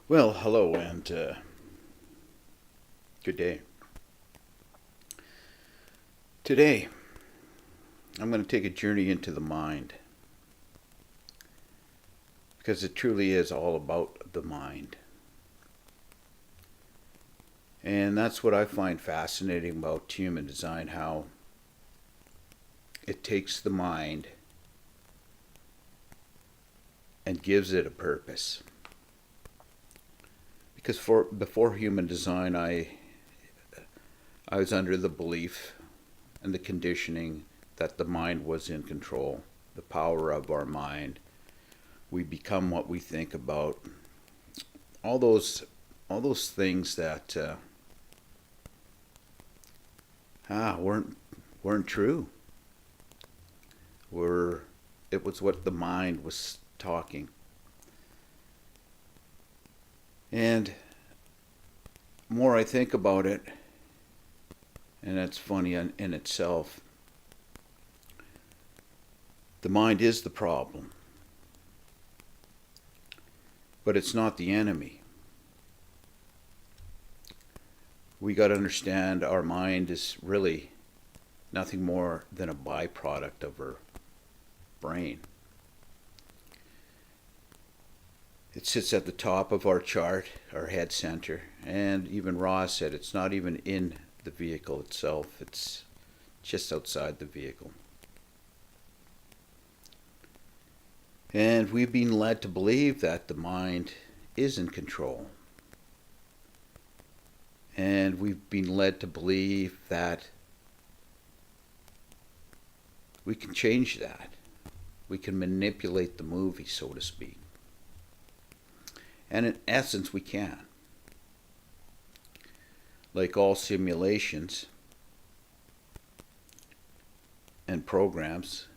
Well, hello and good day. Today, I'm going to take a journey into the mind because it truly is all about the mind. And that's what I find fascinating about human design, how it takes the mind and gives it a purpose. Because before human design, I was under the belief and the conditioning that the mind was in control, the power of our mind. We become what we think about. All those things that weren't true. Were It was what the mind was talking. And more I think about it, and that's funny in itself, the mind is the problem, but it's not the enemy. We got to understand our mind is really nothing more than a byproduct of our brain. It sits at the top of our chart, our head center, and even Ross said it's not even in the vehicle itself, it's just outside the vehicle. And we've been led to believe that the mind is in control. And we've been led to believe that we can change that. We can manipulate the movie, so to speak. And in essence, we can. Like all simulations and programs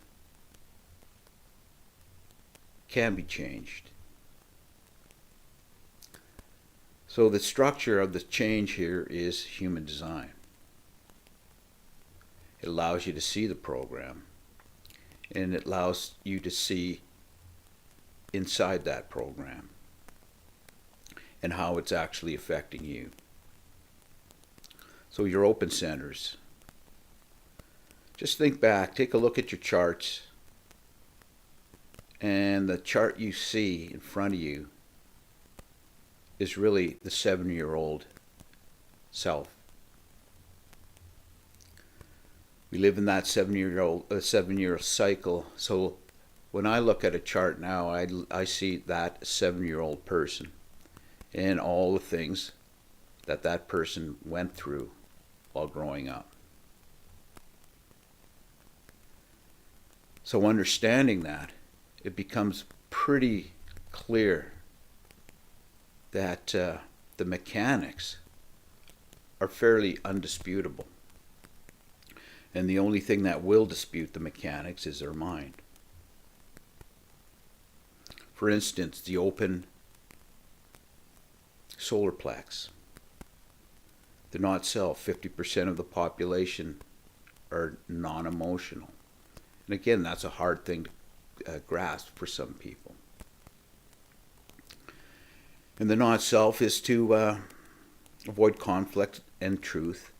can be changed. So the structure of the change here is human design. It allows you to see the program, and it allows you to see inside that program and how it's actually affecting you. So your open centers. Just think back, take a look at your charts, and the chart you see in front of you is really the 7-year-old self. We live in that 7-year cycle. So when I look at a chart now, I see that 7-year-old person and all the things that that person went through while growing up. So understanding that, it becomes pretty clear that the mechanics are fairly undisputable. And the only thing that will dispute the mechanics is our mind. For instance, the open solar plex. They're not self. 50% of the population are non-emotional. And again, that's a hard thing to grasp for some people. And the not self is to avoid conflict and truth.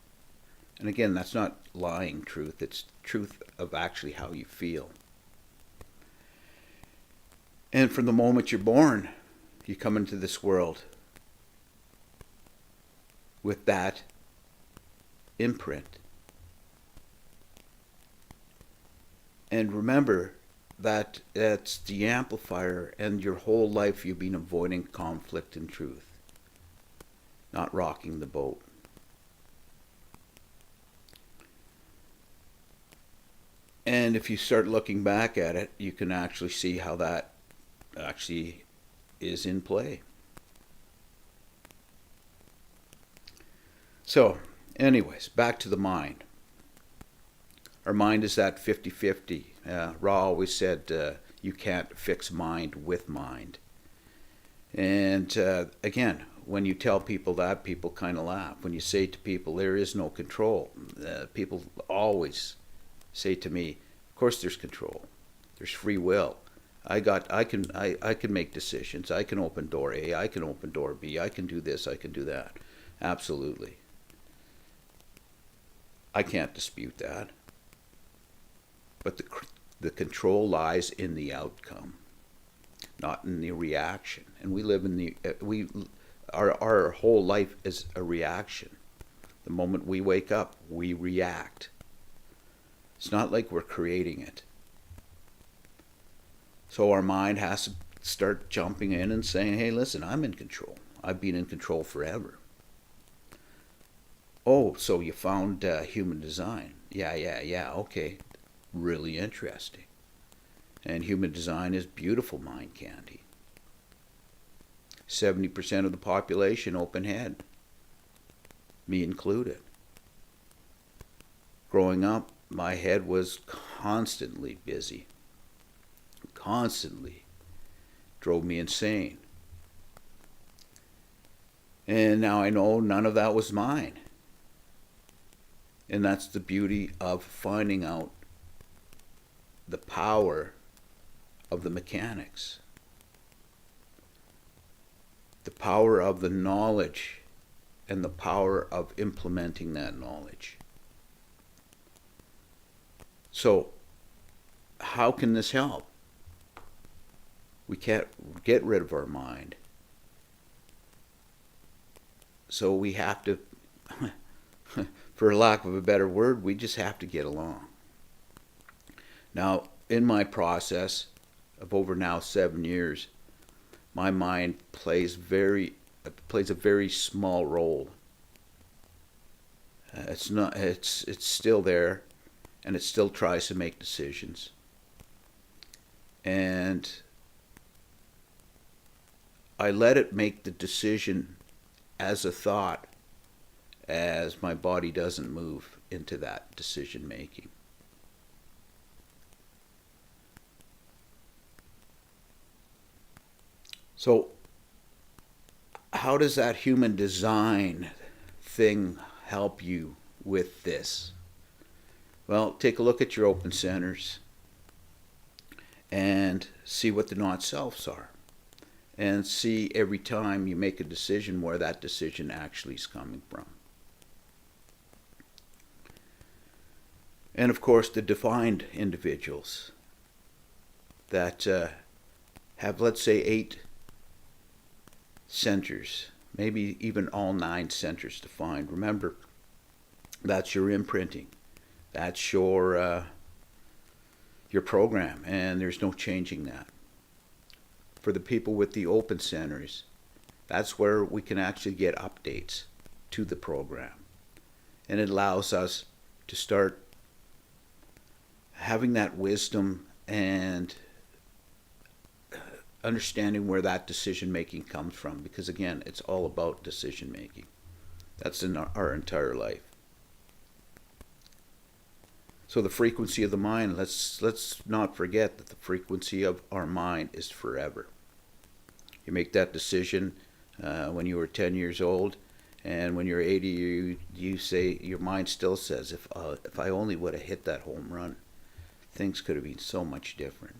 And again, that's not lying truth, it's truth of actually how you feel. And from the moment you're born, you come into this world with that imprint. And remember that it's the amplifier, and your whole life you've been avoiding conflict and truth, not rocking the boat. And if you start looking back at it, you can actually see how that actually is in play. So, anyways, back to the mind. Our mind is that 50-50. Ra always said you can't fix mind with mind. And again, when you tell people that, people kind of laugh. When you say to people there is no control, people always say to me, of course there's control. There's free will. I can make decisions. I can open door A, I can open door B, I can do this, I can do that. Absolutely. I can't dispute that. But the control lies in the outcome, not in the reaction. And we live in our whole life is a reaction. The moment we wake up, we react. It's not like we're creating it. So our mind has to start jumping in and saying, hey, listen, I'm in control. I've been in control forever. Oh, so you found human design. Yeah, okay. Really interesting. And human design is beautiful mind candy. 70% of the population open head, me included. Growing up, my head was constantly busy. Constantly drove me insane. And now I know none of that was mine. And that's the beauty of finding out the power of the mechanics. The power of the knowledge and the power of implementing that knowledge. So, how can this help? We can't get rid of our mind. So we have to, for lack of a better word, we just have to get along. Now, in my process of over now 7 years, my mind plays a very small role. It's still there, and it still tries to make decisions. And I let it make the decision as a thought, as my body doesn't move into that decision making. So, how does that human design thing help you with this? Well, take a look at your open centers and see what the not selves are. And see every time you make a decision where that decision actually is coming from. And of course, the defined individuals that have, let's say, 8 centers, maybe even all 9 centers defined. Remember, that's your imprinting. That's your program, and there's no changing that. For the people with the open centers, that's where we can actually get updates to the program. And it allows us to start having that wisdom and understanding where that decision making comes from. Because again, it's all about decision making. That's in our entire life. So the frequency of the mind, let's not forget that the frequency of our mind is forever. You make that decision when you were 10 years old, and when you're 80, you say, your mind still says, if I only would have hit that home run, things could have been so much different.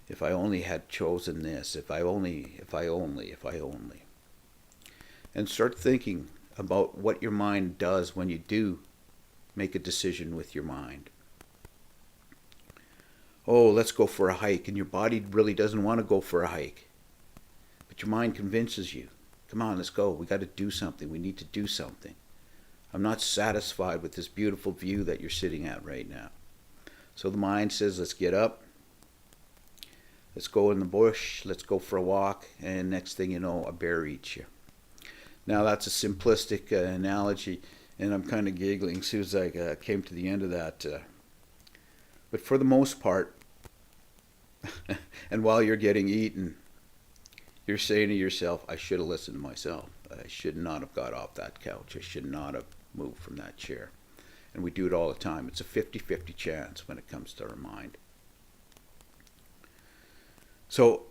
If I only had chosen this, if I only. And start thinking about what your mind does when you do make a decision with your mind. Oh, let's go for a hike, and your body really doesn't want to go for a hike. But your mind convinces you, come on, let's go. We got to do something. We need to do something. I'm not satisfied with this beautiful view that you're sitting at right now. So the mind says, let's get up. Let's go in the bush. Let's go for a walk. And next thing you know, a bear eats you. Now that's a simplistic analogy, and I'm kind of giggling as soon as I came to the end of that. But for the most part, and while you're getting eaten, you're saying to yourself, I should have listened to myself. I should not have got off that couch. I should not have moved from that chair. And we do it all the time. It's a 50-50 chance when it comes to our mind. So,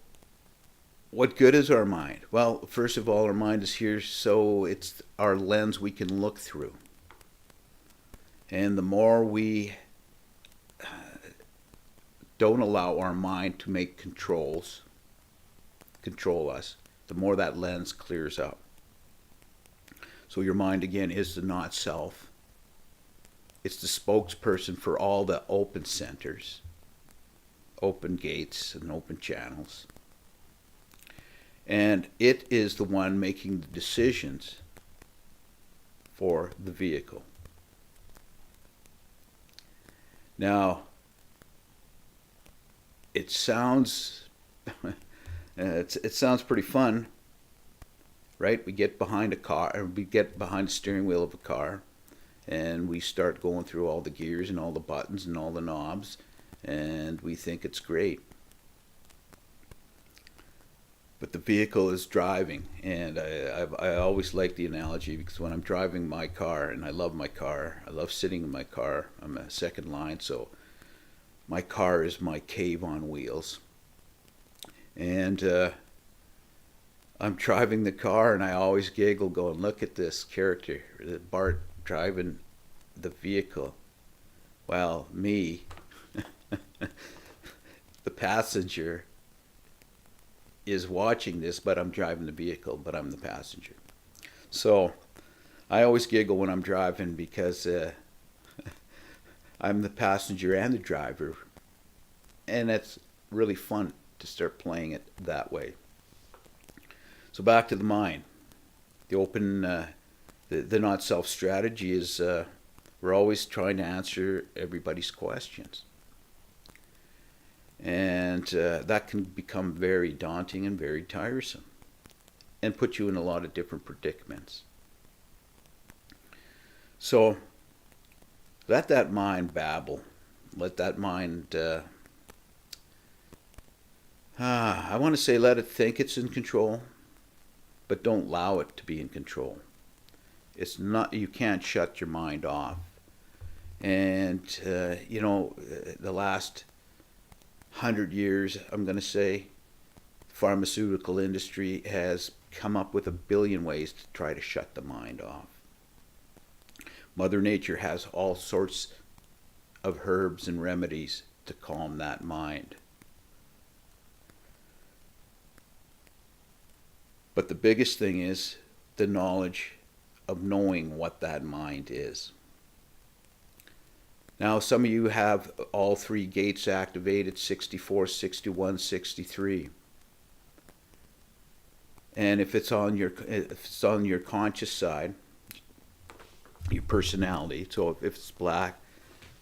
what good is our mind? Well, first of all, our mind is here so it's our lens we can look through. And the more we don't allow our mind to make control us, the more that lens clears up. So your mind, again, is the not self. It's the spokesperson for all the open centers, open gates, and open channels. And it is the one making the decisions for the vehicle. Now, it sounds it sounds pretty fun, right? We get behind a car, or we get behind the steering wheel of a car, and we start going through all the gears and all the buttons and all the knobs, and we think it's great. But the vehicle is driving, and I always like the analogy, because when I'm driving my car, and I love my car, I love sitting in my car, I'm a second line, so my car is my cave on wheels. And I'm driving the car, and I always giggle going, look at this character, Bart driving the vehicle. Well, me, the passenger, is watching this, but I'm driving the vehicle, but I'm the passenger. So I always giggle when I'm driving, because I'm the passenger and the driver, and it's really fun to start playing it that way. So back to the mind. The open, the not self strategy is we're always trying to answer everybody's questions. And that can become very daunting and very tiresome, and put you in a lot of different predicaments. So let that mind babble. Let that mind, I want to say, let it think it's in control, but don't allow it to be in control. It's not, you can't shut your mind off. And, the last 100 years, I'm going to say, pharmaceutical industry has come up with 1 billion ways to try to shut the mind off. Mother Nature has all sorts of herbs and remedies to calm that mind. But the biggest thing is the knowledge of knowing what that mind is. Now, some of you have all 3 gates activated, 64, 61, 63. And if it's on your conscious side, your personality, so if it's black,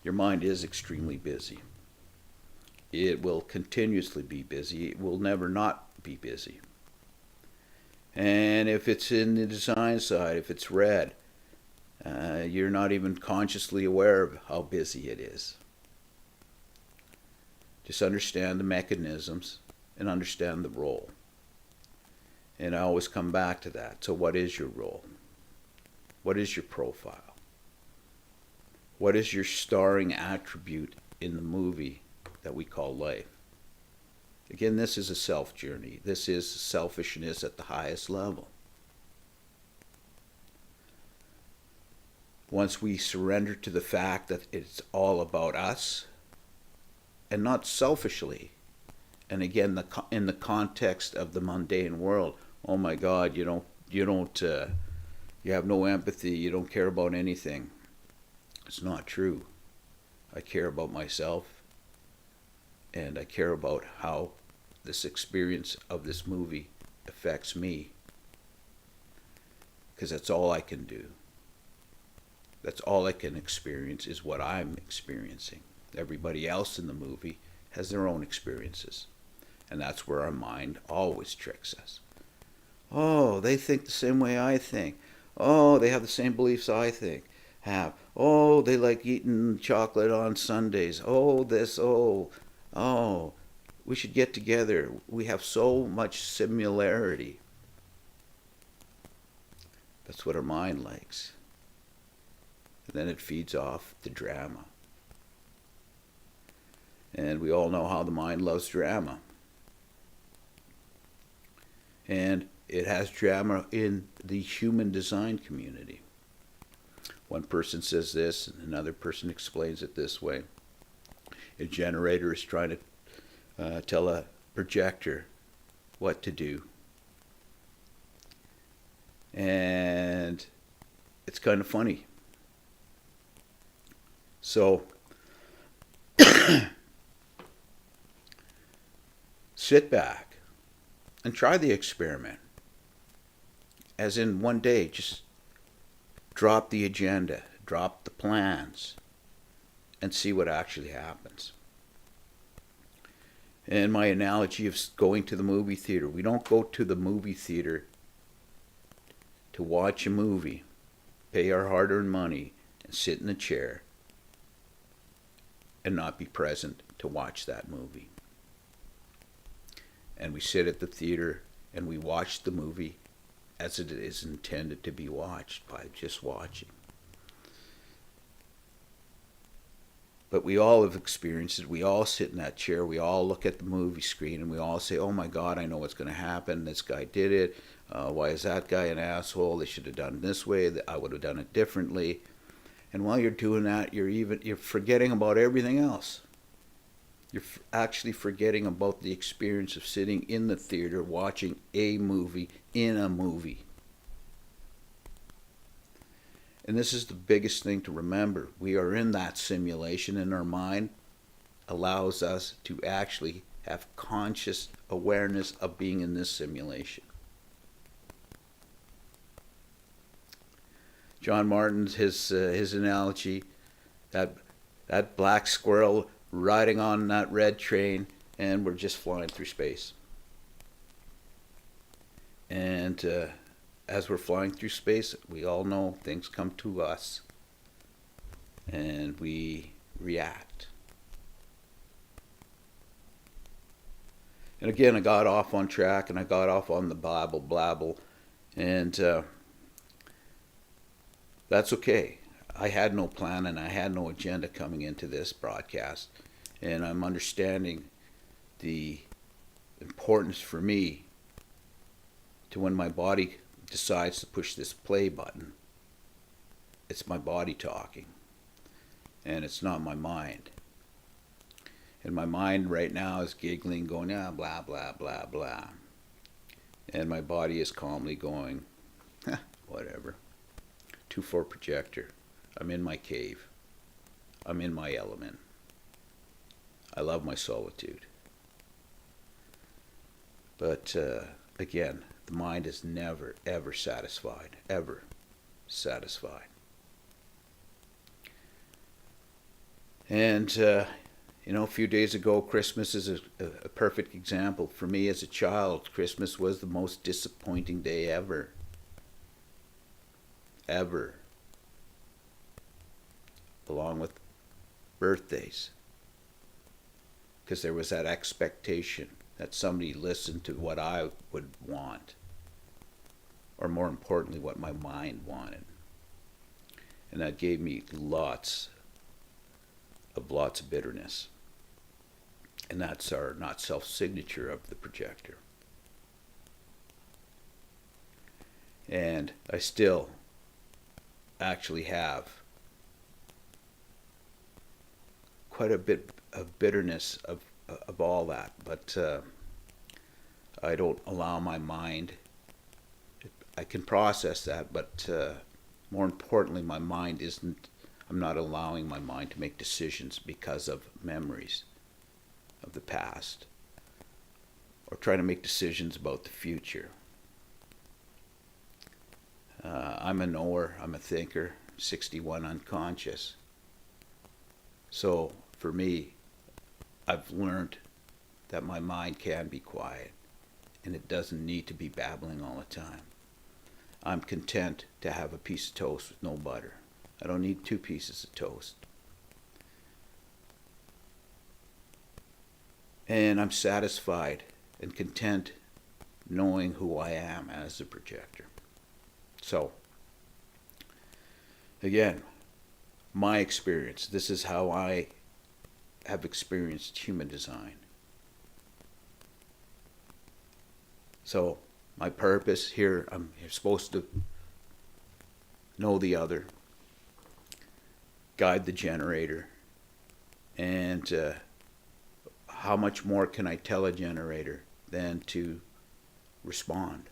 your mind is extremely busy. It will continuously be busy. It will never not be busy. And if it's in the design side, if it's red, you're not even consciously aware of how busy it is. Just understand the mechanisms and understand the role. And I always come back to that. So what is your role? What is your profile? What is your starring attribute in the movie that we call life? Again, this is a self journey. This is selfishness at the highest level. Once we surrender to the fact that it's all about us, and not selfishly, and again, in the context of the mundane world, oh my God, you have no empathy, you don't care about anything. It's not true. I care about myself, and I care about how this experience of this movie affects me, because that's all I can do. That's all I can experience is what I'm experiencing. Everybody else in the movie has their own experiences. And that's where our mind always tricks us. Oh, they think the same way I think. Oh, they have the same beliefs I have. Oh, they like eating chocolate on Sundays. Oh, this, oh, we should get together. We have so much similarity. That's what our mind likes. And then it feeds off the drama. And we all know how the mind loves drama. And it has drama in the human design community. One person says this, and another person explains it this way. A generator is trying to tell a projector what to do. And it's kind of funny. So sit back and try the experiment. As in, one day, just drop the agenda, drop the plans, and see what actually happens. And my analogy of going to the movie theater, we don't go to the movie theater to watch a movie, pay our hard-earned money, and sit in a chair and not be present to watch that movie. And we sit at the theater and we watch the movie as it is intended to be watched, by just watching. But we all have experienced it. We all sit in that chair. We all look at the movie screen and we all say, oh my God, I know what's going to happen. This guy did it. Why is that guy an asshole? They should have done it this way. I would have done it differently. And while you're doing that, you're forgetting about everything else. You're actually forgetting about the experience of sitting in the theater watching a movie in a movie. And this is the biggest thing to remember. We are in that simulation, and our mind allows us to actually have conscious awareness of being in this simulation. John Martin's his analogy, that black squirrel riding on that red train, and we're just flying through space. And as we're flying through space, we all know things come to us, and we react. And again, I got off on track, and I got off on the blabble, and that's okay. I had no plan and I had no agenda coming into this broadcast. And I'm understanding the importance for me to, when my body decides to push this play button, it's my body talking. And it's not my mind. And my mind right now is giggling, going, blah, blah, blah, blah. And my body is calmly going, whatever. 2-4 projector. I'm in my cave. I'm in my element. I love my solitude. But again, the mind is never, ever satisfied. Ever satisfied. And, a few days ago, Christmas is a perfect example. For me as a child, Christmas was the most disappointing day ever. Ever. Along with birthdays. Because there was that expectation that somebody listened to what I would want. Or more importantly, what my mind wanted. And that gave me lots of bitterness. And that's our not self signature of the projector. And I still actually have quite a bit of bitterness of all that, but I don't allow my mind. I can process that, but more importantly, my mind isn't. I'm not allowing my mind to make decisions because of memories of the past, or trying to make decisions about the future. I'm a knower. I'm a thinker. 61 unconscious. So for me, I've learned that my mind can be quiet and it doesn't need to be babbling all the time. I'm content to have a piece of toast with no butter. I don't need 2 pieces of toast. And I'm satisfied and content knowing who I am as a projector. So, again, my experience. This is how I have experienced human design. So, my purpose here, I'm supposed to know the other, guide the generator, and how much more can I tell a generator than to respond?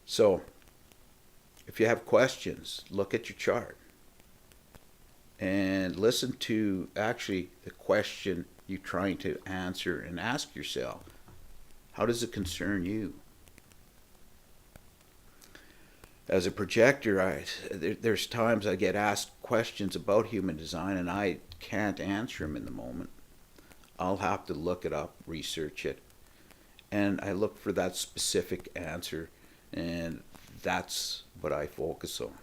So, if you have questions, look at your chart and listen to actually the question you're trying to answer and ask yourself, how does it concern you? As a projector, there's times I get asked questions about human design and I can't answer them in the moment. I'll have to look it up, research it, and I look for that specific answer, and that's what I focus on.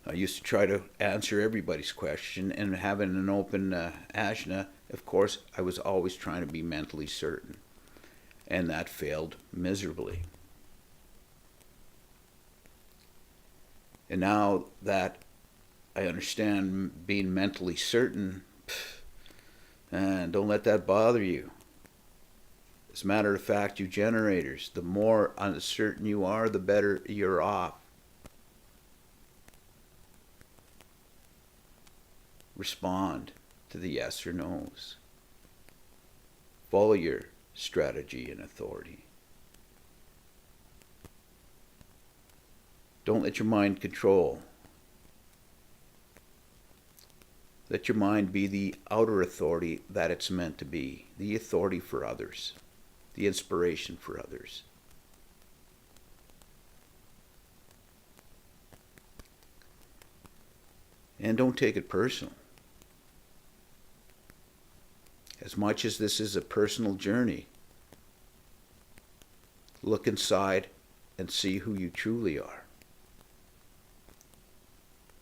I used to try to answer everybody's question, and having an open ajna, of course, I was always trying to be mentally certain, and that failed miserably. And now that I understand being mentally certain, and don't let that bother you. As a matter of fact, you generators, the more uncertain you are, the better you're off. Respond to the yes or no's. Follow your strategy and authority. Don't let your mind control. Let your mind be the outer authority that it's meant to be, the authority for others, the inspiration for others. And don't take it personal. As much as this is a personal journey, look inside and see who you truly are.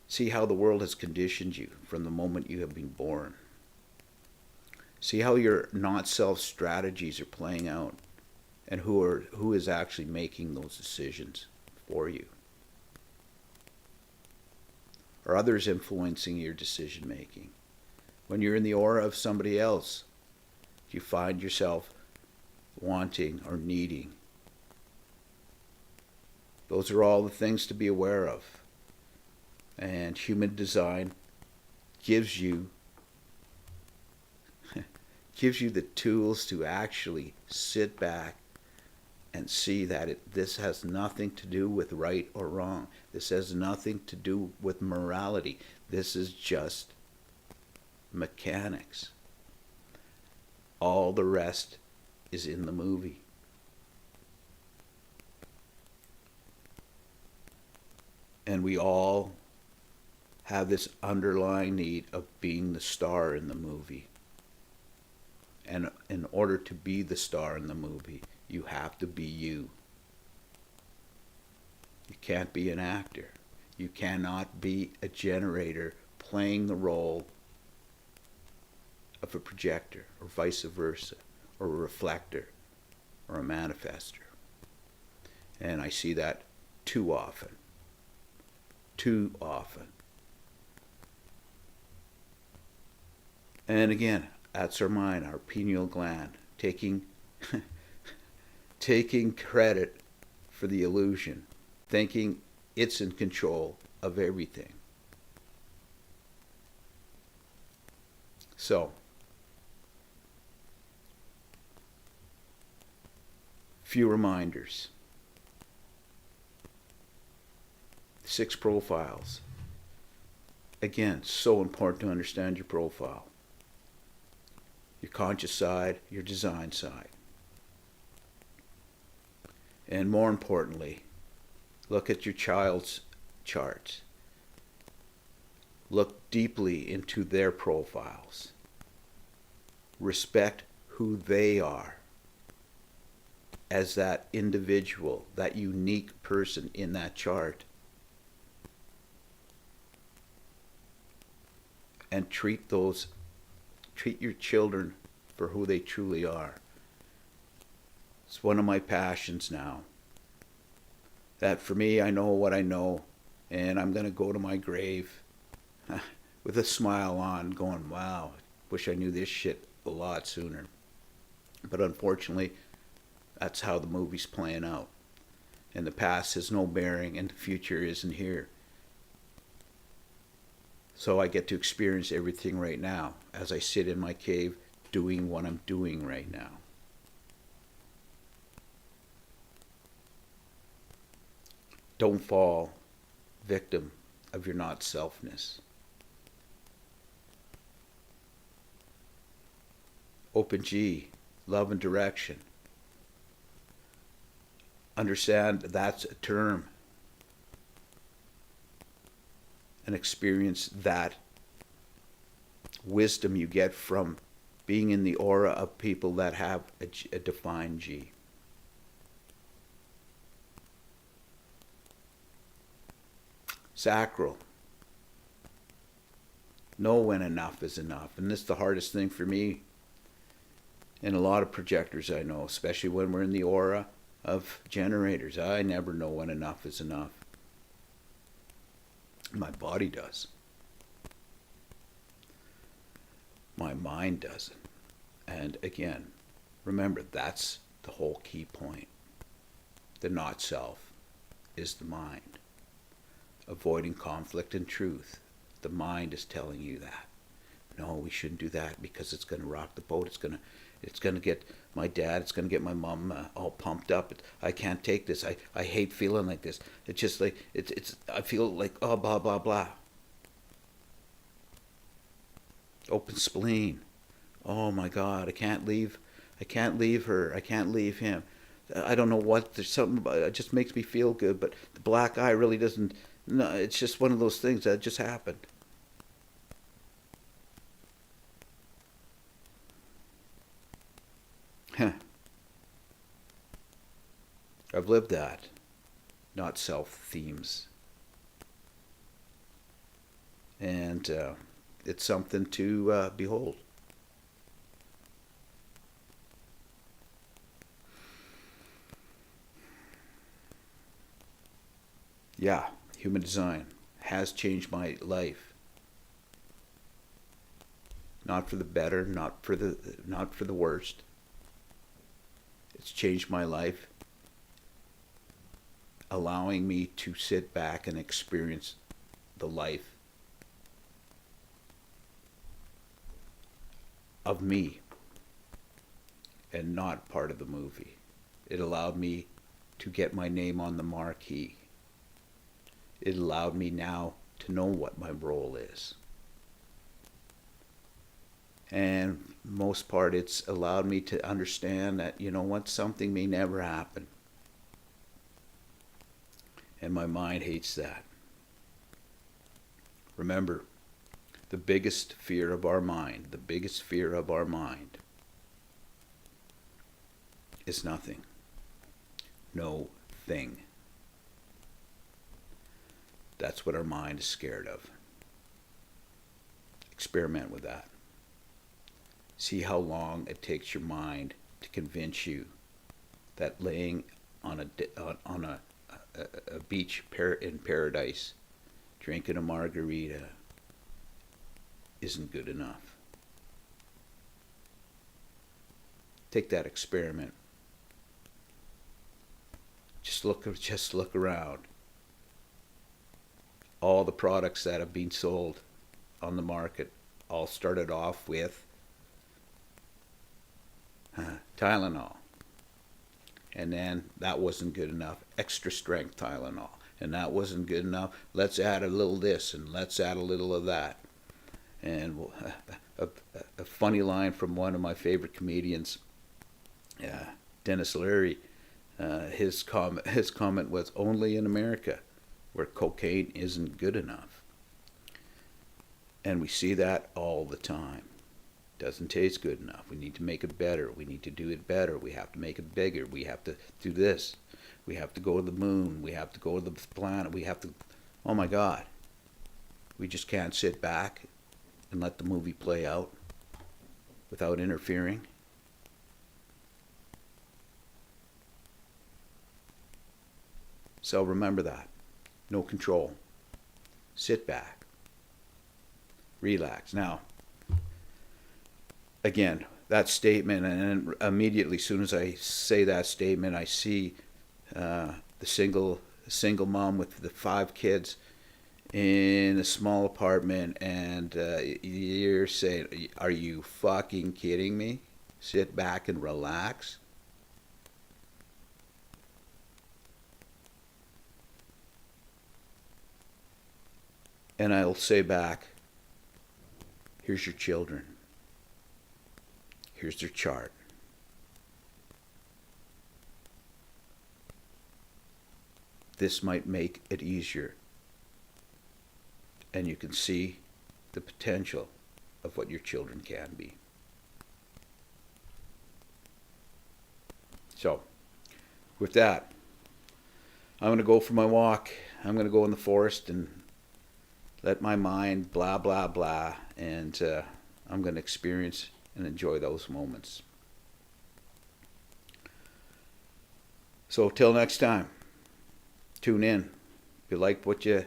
See how the world has conditioned you from the moment you have been born. See how your not-self strategies are playing out and who is actually making those decisions for you. Are others influencing your decision making? When you're in the aura of somebody else, do you find yourself wanting or needing? Those are all the things to be aware of. And human design gives you the tools to actually sit back and see that this has nothing to do with right or wrong. This has nothing to do with morality. This is just mechanics. All the rest is in the movie. And we all have this underlying need of being the star in the movie. And in order to be the star in the movie, you have to be you. You can't be an actor. You cannot be a generator playing the role of a projector, or vice versa, or a reflector, or a manifester. And I see that too often. Too often. And again, that's our mind, our pineal gland, taking credit for the illusion, thinking it's in control of everything. So, few reminders. 6 profiles. Again, so important to understand your profile. Your conscious side, your design side. And more importantly, look at your child's charts. Look deeply into their profiles. Respect who they are as that individual, that unique person in that chart. And treat your children for who they truly are. It's one of my passions now. That for me, I know what I know, and I'm going to go to my grave with a smile on, going, wow, wish I knew this shit a lot sooner. But unfortunately, that's how the movie's playing out. And the past has no bearing, and the future isn't here. So I get to experience everything right now as I sit in my cave doing what I'm doing right now. Don't fall victim of your not selfness. Open G, love and direction. Understand that's a term, and experience that wisdom you get from being in the aura of people that have a defined G. Sacral. Know when enough is enough. And this is the hardest thing for me and a lot of projectors I know, especially when we're in the aura of generators. I never know when enough is enough. My body does. My mind doesn't. And again, remember, that's the whole key point. The not self is the mind. Avoiding conflict and truth. The mind is telling you that. No, we shouldn't do that because it's going to rock the boat. It's going to get my dad, it's going to get my mom all pumped up. I can't take this. I hate feeling like this. It's just like, I feel like, oh, blah, blah, blah. Open spleen. Oh my God, I can't leave her. I can't leave him. I don't know what, there's something about it. It just makes me feel good, but the black eye really doesn't, no, it's just one of those things that just happened. I've lived that, not self themes. And it's something to behold. Yeah, human design has changed my life. Not for the better, not for the worst. It's changed my life, allowing me to sit back and experience the life of me and not part of the movie. It allowed me to get my name on the marquee. It allowed me now to know what my role is. And most part, it's allowed me to understand that, you know what, something may never happen. And my mind hates that. Remember, the biggest fear of our mind is nothing. No thing. That's what our mind is scared of. Experiment with that. See how long it takes your mind to convince you that laying on a beach in paradise, drinking a margarita, isn't good enough. Take that experiment. Just look around. All the products that have been sold on the market all started off with Tylenol. And then that wasn't good enough. Extra strength Tylenol. And that wasn't good enough. Let's add a little this and let's add a little of that. And a funny line from one of my favorite comedians, Dennis Leary, his comment was, only in America where cocaine isn't good enough. And we see that all the time. Doesn't taste good enough. We need to make it better. We need to do it better. We have to make it bigger. We have to do this. We have to go to the moon. We have to go to the planet. We have to, oh my God. We just can't sit back and let the movie play out without interfering. So remember that. No control. Sit back. Relax. Now, again, that statement, and immediately, as soon as I say that statement, I see the single mom with the 5 kids in a small apartment, and you're saying, are you fucking kidding me? Sit back and relax. And I'll say back, here's your children. Here's their chart. This might make it easier. And you can see the potential of what your children can be. So, with that, I'm going to go for my walk. I'm going to go in the forest and let my mind blah, blah, blah. And I'm going to experience and enjoy those moments. So, till next time, tune in. If you liked what you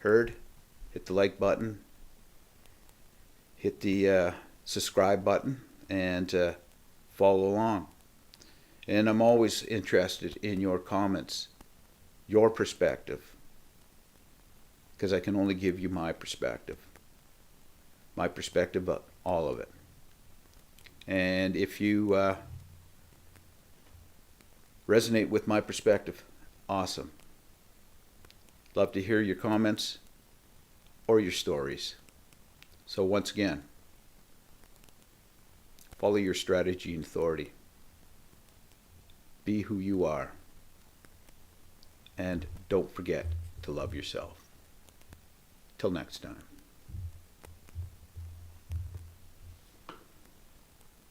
heard, hit the like button, hit the subscribe button, and follow along. And I'm always interested in your comments, your perspective, because I can only give you my perspective of all of it. And if you resonate with my perspective, awesome. Love to hear your comments or your stories. So once again, follow your strategy and authority. Be who you are. And don't forget to love yourself. Till next time.